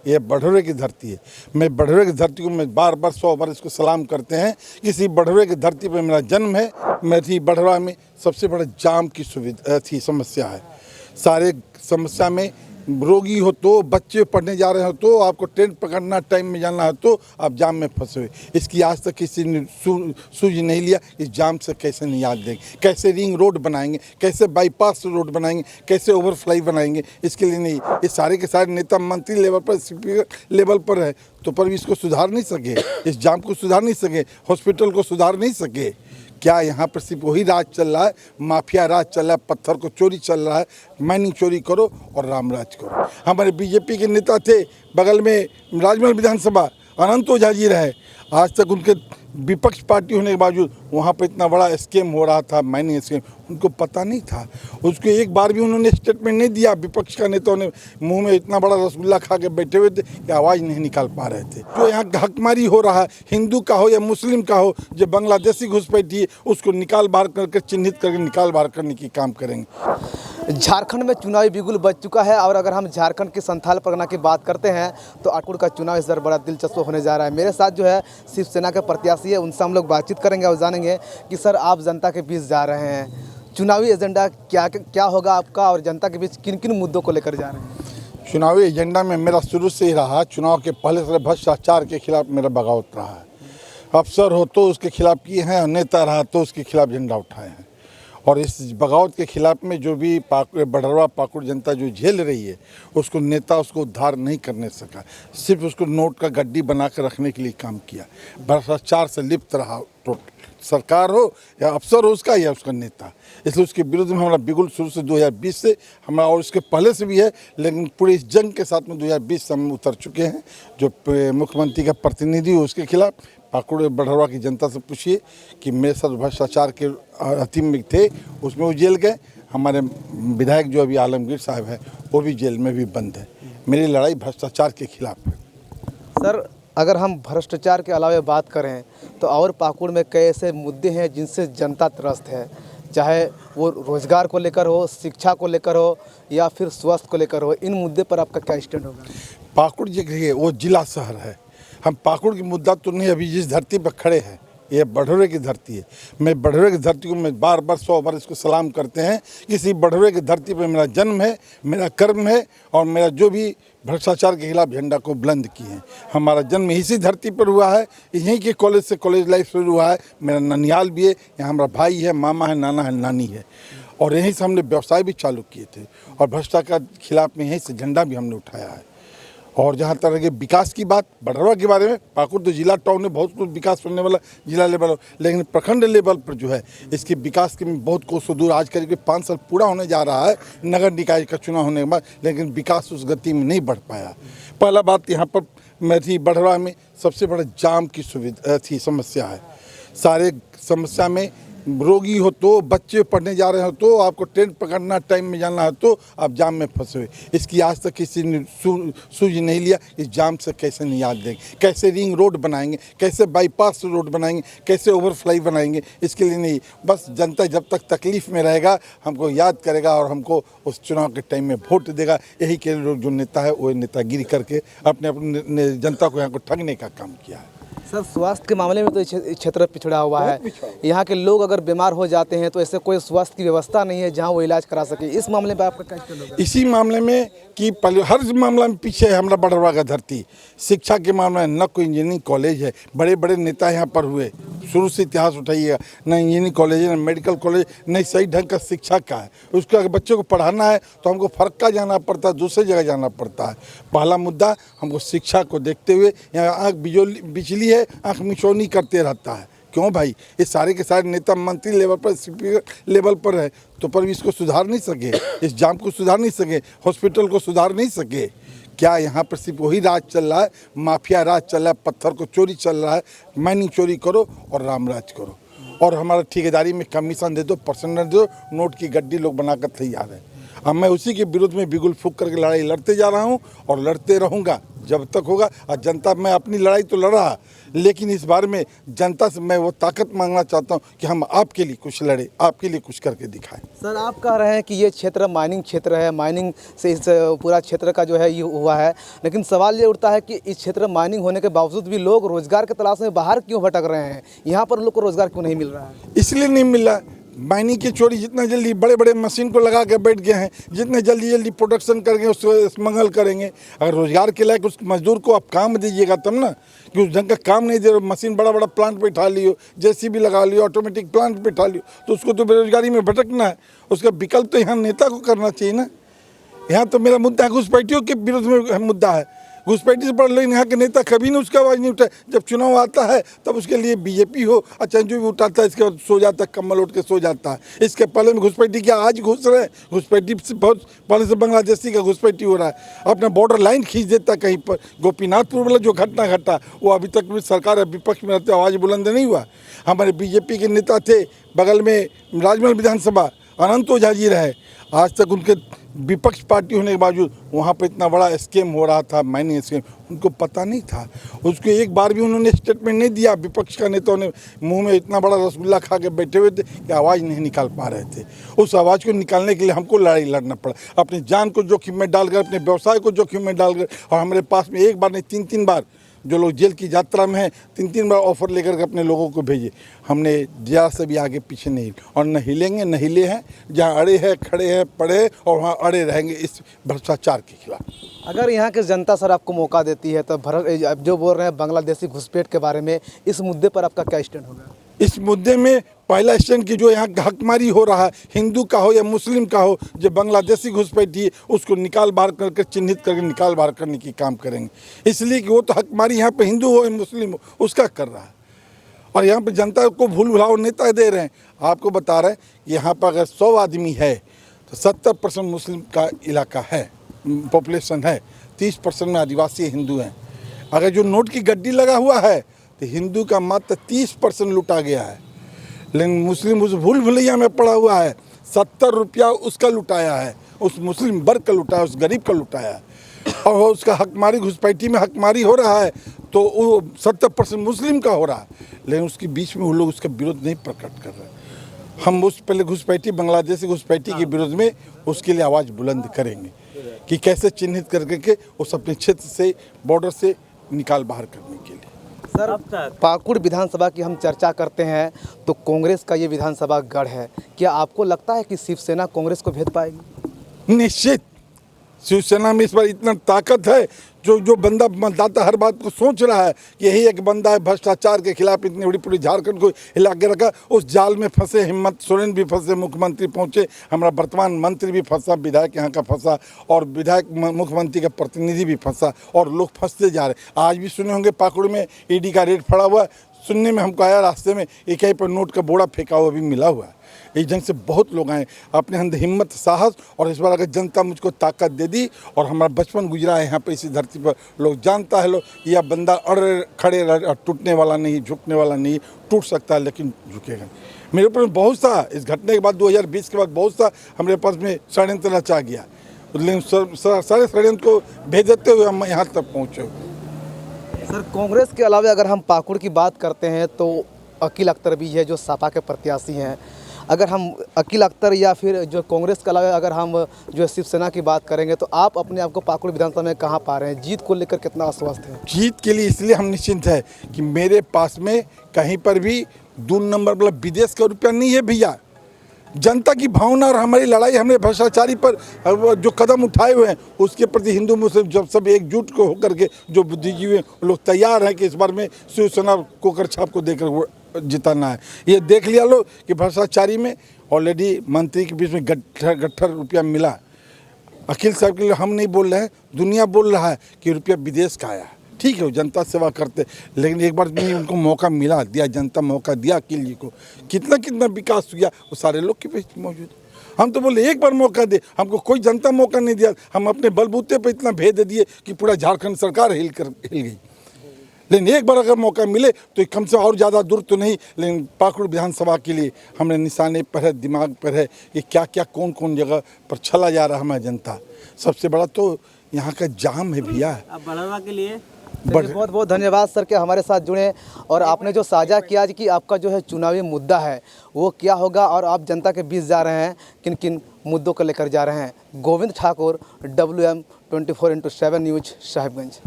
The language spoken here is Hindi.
ये बढ़ोरे की धरती है। मैं बढ़ोरे की धरती को मैं बार बार 100 बार इसको सलाम करते हैं। इसी बढ़ोरे की धरती पर मेरा जन्म है। मेरी बढ़ोरा में सबसे बड़ा जाम की सुविधा थी, समस्या है। सारे समस्या में रोगी हो तो, बच्चे पढ़ने जा रहे हो तो, आपको ट्रेन पकड़ना टाइम में जाना है तो आप जाम में फंसे हुए। इसकी आज तक किसी ने सूझ नहीं लिया। इस जाम से कैसे निजात देंगे, कैसे रिंग रोड बनाएंगे, कैसे बाईपास रोड बनाएंगे, कैसे ओवरफ्लाई बनाएंगे, इसके लिए नहीं। ये सारे के सारे नेता मंत्री लेवल पर, स्पीकर लेवल पर है तो पर भी इसको सुधार नहीं सके, इस जाम को सुधार नहीं सके, हॉस्पिटल को सुधार नहीं सके। क्या यहाँ पर सिर्फ वही राज चल रहा है? माफिया राज चल रहा है, पत्थर को चोरी चल रहा है। माइनिंग चोरी करो और रामराज करो। हमारे बीजेपी के नेता थे बगल में राजमहल विधानसभा, अनंत ओझा जी रहे। आज तक उनके विपक्ष पार्टी होने के बावजूद वहाँ पर इतना बड़ा स्कैम हो रहा था, माइनिंग स्कैम, उनको पता नहीं था। उसको एक बार भी उन्होंने स्टेटमेंट नहीं दिया। विपक्ष का नेताओं ने मुंह में इतना बड़ा रसगुल्ला खा के बैठे हुए थे कि आवाज़ नहीं निकाल पा रहे थे। जो यहाँ हकमारी हो रहा है, हिंदू का हो या मुस्लिम का हो, जो बांग्लादेशी घुसपैठी है उसको निकाल बाहर करके, चिन्हित करके निकाल बाहर करने की काम करेंगे। झारखंड में चुनावी बिगुल बज चुका है और अगर हम झारखंड के संथाल परगना की बात करते हैं तो आकुड़ का चुनाव इस बार बड़ा दिलचस्प होने जा रहा है। मेरे साथ जो है शिवसेना के प्रत्याशी है, उनसे हम लोग बातचीत करेंगे और जानेंगे कि सर आप जनता के बीच जा रहे हैं, चुनावी एजेंडा क्या होगा आपका और जनता के बीच किन किन मुद्दों को लेकर जा रहे हैं? चुनावी एजेंडा में मेरा शुरू से ही रहा, चुनाव के पहले से भ्रष्टाचार के खिलाफ मेरा बगावत रहा है। अफसर हो तो उसके खिलाफ किए हैं, नेता रहा तो उसके खिलाफ झंडा उठाए हैं। और इस बगावत के खिलाफ में जो भी बढ़रवा पाकुड़ जनता जो झेल रही है, उसको नेता उसको उद्धार नहीं करने सका, सिर्फ उसको नोट का गड्डी बना कर रखने के लिए काम किया। भ्रष्टाचार से लिप्त रहा, सरकार हो या अफसर हो उसका या उसका नेता। इसलिए उसके विरुद्ध में हमारा बिगुल शुरू से 2020 से हमारा, और उसके पहले से भी है, लेकिन पूरे इस जंग के साथ में 2020 से हम उतर चुके हैं। जो मुख्यमंत्री का प्रतिनिधि हो उसके खिलाफ, पाकुड़ बढ़रवा की जनता से पूछिए कि मेरे साथ भ्रष्टाचार के अधीन में थे, उसमें वो जेल गए। हमारे विधायक जो अभी आलमगीर साहब है वो भी जेल में भी बंद है। मेरी लड़ाई भ्रष्टाचार के खिलाफ है। सर अगर हम भ्रष्टाचार के अलावा बात करें तो और पाकुड़ में कई ऐसे मुद्दे हैं जिनसे जनता त्रस्त है, चाहे वो रोजगार को लेकर हो, शिक्षा को लेकर हो या फिर स्वास्थ्य को लेकर हो। इन मुद्दे पर आपका क्या स्टैंड होगा? पाकुड़ जी वो जिला शहर है। हम पाकुड़ की मुद्दा तो नहीं, अभी जिस धरती पर खड़े हैं ये बढ़ोरे की धरती है। मैं बढ़ोरे की धरती को मैं बार बार 100 बार इसको सलाम करते हैं। इसी बढ़ोरे की धरती पर मेरा जन्म है, मेरा कर्म है और मेरा जो भी भ्रष्टाचार के खिलाफ झंडा को बुलंद किए हैं। हमारा जन्म इसी धरती पर हुआ है, यहीं के कॉलेज से कॉलेज लाइफ शुरू हुआ है। मेरा ननिहाल भी है, यहाँ हमारा भाई है, मामा है, नाना है, नानी है, और यहीं से हमने व्यवसाय भी चालू किए थे। और भ्रष्टाचार के खिलाफ में यहीं से झंडा भी हमने उठाया है। और जहाँ तरह के विकास की बात, बढ़रवा के बारे में, पाकुड़ तो जिला टाउन में बहुत कुछ विकास करने वाला जिला लेवल, लेकिन प्रखंड लेवल पर जो है इसके विकास के में बहुत कोसों दूर। आज करीब 5 साल पूरा होने जा रहा है नगर निकाय का चुनाव होने के बाद, लेकिन विकास उस गति में नहीं बढ़ पाया। पहला बात, यहाँ पर मेरी बढ़रवा में सबसे बड़ा जाम की सुविधा थी, समस्या है। सारे समस्या में रोगी हो तो, बच्चे पढ़ने जा रहे हो तो, आपको ट्रेन पकड़ना टाइम में जाना है तो आप जाम में फंसे हुए। इसकी आज तक किसी ने सूझ नहीं लिया। इस जाम से कैसे निजात देंगे, कैसे रिंग रोड बनाएंगे, कैसे बाईपास रोड बनाएंगे, कैसे ओवरफ्लाई बनाएंगे, इसके लिए नहीं। बस जनता जब तक तकलीफ़ में रहेगा हमको याद करेगा और हमको उस चुनाव के टाइम में वोट देगा। यही के लोग जो नेता है वो नेतागिरी करके अपने जनता को यहाँ को ठगने का काम किया है। सर स्वास्थ्य के मामले में तो क्षेत्र पिछड़ा हुआ है। यहाँ के लोग अगर बीमार हो जाते हैं तो ऐसे कोई स्वास्थ्य की व्यवस्था नहीं है जहाँ वो इलाज करा सके। इस मामले में आपका क्या स्टैंड होगा? इसी मामले में कि हर मामला में पीछे है हमारा बढ़रवा का धरती। शिक्षा के मामले में न कोई इंजीनियरिंग कॉलेज है, बड़े बड़े नेता यहाँ पर हुए, शुरू से इतिहास उठाइएगा, न इंजीनियरिंग कॉलेज है, न मेडिकल कॉलेज, न सही ढंग का शिक्षा का है। उसको अगर बच्चों को पढ़ाना है तो हमको फरक्का जाना पड़ता है, दूसरी जगह जाना पड़ता है। पहला मुद्दा हमको शिक्षा को देखते हुए, यहाँ आँख बिजली है, आँख मिचौनी करते रहता है। क्यों भाई? ये सारे के सारे नेता मंत्री लेवल पर, स्पीकर लेवल पर है तो पर भी इसको सुधार नहीं सके, इस जाम को सुधार नहीं सके, हॉस्पिटल को सुधार नहीं सके। क्या यहाँ पर सिर्फ वही राज चल रहा है? माफिया राज चल रहा है, पत्थर को चोरी चल रहा है। माइनिंग चोरी करो और रामराज करो, और हमारा ठेकेदारी में कमीशन दे दो, परसेंटेज दो, नोट की गड्डी लोग बनाकर तैयार है। अब मैं उसी के विरुद्ध में बिगुल फूंक करके लड़ाई लड़ते जा रहा हूँ और लड़ते रहूँगा। जब तक होगा। और जनता, मैं अपनी लड़ाई तो लड़ रहा, लेकिन इस बारे में जनता से मैं वो ताकत मांगना चाहता हूँ कि हम आपके लिए कुछ लड़े, आपके लिए कुछ करके दिखाएं। सर, आप कह रहे हैं कि ये क्षेत्र माइनिंग क्षेत्र है, माइनिंग से इस पूरा क्षेत्र का जो है ये हुआ है, लेकिन सवाल ये उठता है कि इस क्षेत्र में माइनिंग होने के बावजूद भी लोग रोजगार की तलाश में बाहर क्यों भटक रहे हैं? यहाँ पर लोग को रोजगार क्यों नहीं मिल रहा है? इसलिए नहीं मिला, माइनिंग की चोरी जितना जल्दी बड़े बड़े मशीन को लगा के बैठ गए हैं, जितने जल्दी प्रोडक्शन करेंगे उसको स्मगल करेंगे। अगर रोजगार के लायक उस मजदूर को आप काम दीजिएगा तब ना, कि उस ढंग का काम नहीं दे रहे, मशीन बड़ा बड़ा प्लांट पे उठा लियो, जेसीबी लगा लियो, ऑटोमेटिक प्लांट पे उठा लियो, तो उसको तो बेरोजगारी में भटकना है। उसका विकल्प तो यहाँ नेता को करना चाहिए ना। यहाँ तो मेरा मुद्दा घुसपैठियों के विरोध में मुद्दा है, घुसपैठी से पढ़, लेकिन यहाँ के नेता कभी नहीं उसका आवाज़ नहीं उठाए। जब चुनाव आता है तब उसके लिए बीजेपी हो अच्छा जो भी उठाता है, इसके बाद सो जाता है, कम्बल उठ के सो जाता है। इसके पहले में घुसपैठी क्या आज घुस रहे हैं? घुसपैठी से बहुत पहले से बांग्लादेशी का घुसपैठी हो रहा है, अपना बॉर्डर लाइन खींच देता है कहीं पर। गोपीनाथपुर वाला जो घटना घटा वो अभी तक भी सरकार विपक्ष में रहते आवाज़ बुलंद नहीं हुआ। हमारे बीजेपी के नेता थे बगल में राजमहल विधानसभा, अनंत ओझा जी रहे, आज तक उनके विपक्ष पार्टी होने के बावजूद वहाँ पर इतना बड़ा स्कैम हो रहा था, माइनिंग स्कैम, उनको पता नहीं था। उसको एक बार भी उन्होंने स्टेटमेंट नहीं दिया। विपक्ष का नेताओं ने मुंह में इतना बड़ा रसगुल्ला खा के बैठे हुए थे कि आवाज़ नहीं निकाल पा रहे थे। उस आवाज़ को निकालने के लिए हमको लड़ाई लड़ना पड़ा, अपनी जान को जोखिम में डालकर, अपने व्यवसाय को जोखिम में डालकर। और हमारे पास में एक बार नहीं 3-3 बार जो लोग जेल की यात्रा में हैं 3-3 बार ऑफर लेकर के अपने लोगों को भेजे। हमने जरा से भी आगे पीछे नहीं, और न हिलेंगे न हिले हैं। जहाँ अड़े हैं, खड़े हैं, पड़े हैं, और वहाँ अड़े रहेंगे इस भ्रष्टाचार के खिलाफ। अगर यहाँ की जनता सर आपको मौका देती है तो अब जो बोल रहे हैं बांग्लादेशी घुसपैठ के बारे में, इस मुद्दे पर आपका क्या स्टैंड होगा? इस मुद्दे में पहला स्टैंड की जो यहाँ हकमारी हो रहा है, हिंदू का हो या मुस्लिम का हो, जो बांग्लादेशी घुसपैठी है उसको निकाल बाहर करके, चिन्हित करके निकाल बाहर करने की काम करेंगे। इसलिए कि वो तो हकमारी यहाँ पे हिंदू हो या मुस्लिम हो उसका कर रहा है, और यहाँ पे जनता को भूल भुलाओ नेता दे रहे हैं। आपको बता रहे हैं यहाँ पर अगर 100 आदमी है तो 70% मुस्लिम का इलाका है, पॉपुलेशन है, 30% में आदिवासी हिंदू हैं। अगर जो नोट की गड्डी लगा हुआ है तो हिंदू का मात्र 30% लुटा गया है, लेकिन मुस्लिम उस भूल भुलैया में पड़ा हुआ है। 70 रुपया उसका लुटाया है, उस मुस्लिम वर्ग का लुटाया, उस गरीब का लुटाया है। और उसका हकमारी, घुसपैठी में हकमारी हो रहा है तो वो 70% मुस्लिम का हो रहा है, लेकिन उसके बीच में वो लोग उसका विरोध नहीं प्रकट कर रहे। हम उस पहले घुसपैठी, बांग्लादेशी घुसपैठी के विरोध में उसके लिए आवाज़ बुलंद करेंगे कि कैसे चिन्हित करके उस अपने क्षेत्र से, बॉर्डर से निकाल बाहर करने के लिए। सर, पाकुड़ विधानसभा की हम चर्चा करते हैं तो कांग्रेस का ये विधानसभा गढ़ है। क्या आपको लगता है कि शिवसेना कांग्रेस को भेद पाएगी? निश्चित, शिवसेना में इस बार इतना ताकत है। जो बंदा मतदाता हर बात को सोच रहा है कि यही एक बंदा है भ्रष्टाचार के खिलाफ इतनी बड़ी पूरी झारखंड को हिला के रखा, उस जाल में फंसे हेमंत सोरेन भी फंसे, मुख्यमंत्री पहुंचे, हमारा वर्तमान मंत्री भी फंसा, विधायक यहाँ का फंसा, और विधायक मुख्यमंत्री का प्रतिनिधि भी फंसा, और लोग फंसते जा रहे। आज भी सुने होंगे पाकुड़ में ईडी का रेड फड़ा हुआ है। सुनने में हमको आया रास्ते में एक पर नोट का बोरा फेंका हुआ भी मिला हुआ है। इस ढंग से बहुत लोग आए अपने अंदर हिम्मत, साहस, और इस बार अगर जनता मुझको ताकत दे दी, और हमारा बचपन गुजरा है यहाँ पे इसी धरती पर, लोग जानता है, लोग यह बंदा अड़ खड़े टूटने वाला नहीं, झुकने वाला नहीं, टूट सकता है लेकिन झुकेगा। मेरे ऊपर बहुत सा इस घटने के बाद 2020 के बाद बहुत सा हमारे पास में षड्यंत्र रचा गया, लेकिन सारे षड्यंत्र को भेजते हुए हम यहाँ तक पहुँचे। सर, कांग्रेस के अलावा अगर हम पाकुड़ की बात करते हैं तो अकील अख्तर भी है जो सपा के प्रत्याशी हैं। अगर हम अकील अख्तर या फिर जो कांग्रेस के अलावा अगर हम जो शिवसेना की बात करेंगे तो आप अपने आप को पाकुड़ विधानसभा में कहाँ पा रहे हैं? जीत को लेकर कितना आश्वस्त है? जीत के लिए इसलिए हम निश्चिंत है कि मेरे पास में कहीं पर भी 2 नंबर मतलब विदेश का रुपया नहीं है भैया। जनता की भावना और हमारी लड़ाई, हमने भ्रष्टाचारी पर जो कदम उठाए हुए हैं उसके प्रति हिंदू मुस्लिम जब सब एकजुट को होकर के जो बुद्धिजीवी लोग तैयार हैं कि इस बार में शिवसेना को कर छाप को देकर जिताना है। ये देख लिया लो कि भ्रष्टाचारी में ऑलरेडी मंत्री के बीच में गट्ठर रुपया मिला। अखिल साहब के लिए हम नहीं बोल रहे हैं, दुनिया बोल रहा है कि रुपया विदेश का आया। ठीक है, वो जनता सेवा करते, लेकिन एक बार भी उनको मौका मिला, दिया, जनता मौका दिया अकील जी को, कितना विकास हुआ वो सारे लोग के बीच मौजूद। हम तो बोले एक बार मौका दे, हमको कोई जनता मौका नहीं दिया। हम अपने बलबूते पे इतना भेज दे दिए कि पूरा झारखंड सरकार हिल गई। लेकिन एक बार अगर मौका मिले तो कम से और ज़्यादा दूर तो नहीं, लेकिन पाकुड़ विधानसभा के लिए हमने निशाने पर है, दिमाग पर है कि क्या क्या कौन कौन जगह पर चला जा रहा है हमारा जनता। सबसे बड़ा तो यहाँ का जाम है भैया। अब बढ़ावा के लिए बहुत बहुत धन्यवाद सर के हमारे साथ जुड़े और आपने जो साझा किया कि आपका जो है चुनावी मुद्दा है वो क्या होगा और आप जनता के बीच जा रहे हैं, किन किन मुद्दों को लेकर जा रहे हैं। Govind Thakur, WM 24x7 news, Sahibganj.